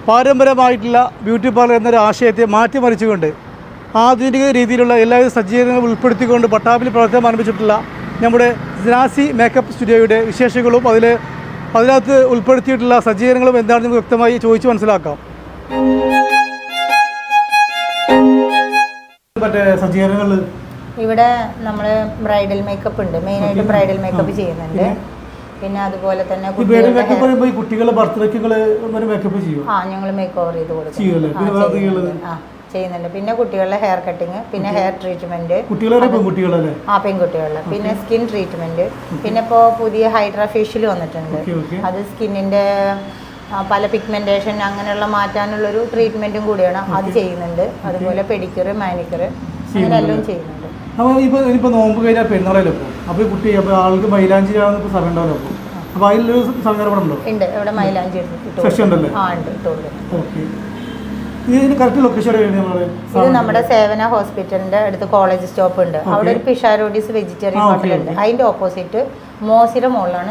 പാരമ്പര്യമായിട്ടുള്ള beauty parlour എന്നൊരു ആശയത്തെ മാറ്റിമറിച്ചുകൊണ്ട് ആധുനിക രീതിയിലുള്ള എല്ലാവിധ സജ്ജീകരണങ്ങളും ഉൾപ്പെടുത്തിക്കൊണ്ട് പട്ടാമ്പിൽ പ്രവർത്തനം ആരംഭിച്ചിട്ടുള്ള നമ്മുടെ ജനാസി മേക്കപ്പ് സ്റ്റുഡിയോയുടെ വിശേഷങ്ങളും അതിനകത്ത് ഉൾപ്പെടുത്തിയിട്ടുള്ള സജ്ജീകരണങ്ങളും എന്താണെന്ന് നമുക്ക് വ്യക്തമായി ചോദിച്ച് മനസ്സിലാക്കാം. മറ്റേ സജ്ജീകരണങ്ങൾ ഇവിടെ നമ്മൾ ബ്രൈഡൽ മേക്കപ്പ് ഉണ്ട്, മെയിനായിട്ട് ബ്രൈഡൽ മേക്കപ്പ് ചെയ്യുന്നുണ്ട്. പിന്നെ അതുപോലെ തന്നെ കുട്ടികളുടെ ബർത്ത്ഡേക്ക് മേക്കപ്പ് ചെയ്യും. ഞങ്ങൾ മേക്ക് ഓവർ ചെയ്ത് കൊടുക്കും, ചെയ്യുന്നുണ്ട്. പിന്നെ കുട്ടികളുടെ ഹെയർ കട്ടിങ്, പിന്നെ ഹെയർ ട്രീറ്റ്മെന്റ്, പെൺകുട്ടികളുടെ, പിന്നെ സ്കിൻ ട്രീറ്റ്മെന്റ്, പിന്നെ ഇപ്പോൾ പുതിയ ഹൈഡ്രാ ഫേഷ്യൽ വന്നിട്ടുണ്ട്. അത് സ്കിന്നിന്റെ പല പിഗ്മെന്റേഷൻ അങ്ങനെയുള്ള മാറ്റാനുള്ളൊരു ട്രീറ്റ്മെന്റും കൂടിയാണ്, അത് ചെയ്യുന്നുണ്ട്. അതുപോലെ പെഡിക്യൂർ, മാനിക്യൂർ അങ്ങനെ എല്ലാം ചെയ്യുന്നുണ്ട്. അപ്പോൾ ഇപ്പോൾ നോമ്പ് കഴിഞ്ഞാൽ പെരുന്നാളല്ലോ പോകും. അപ്പോൾ കുട്ടി ആൾക്ക് മൈലാഞ്ചി സമയം ഉണ്ടാവല്ലോ. അപ്പോൾ അതിലൊരു സംഘടന ഉണ്ട്. ഇവിടെ മൈലാഞ്ചി ഇത് നമ്മുടെ സേവന ഹോസ്പിറ്റലിന്റെ അടുത്ത് കോളേജ് സ്റ്റോപ്പ് ഉണ്ട്. അവിടെ ഒരു പിഷാരോഡീസ് വെജിറ്റേറിയൻ ഹോട്ടൽ ഉണ്ട്. അതിന്റെ ഓപ്പോസിറ്റ് മോസിയുടെ മുകളിലാണ്.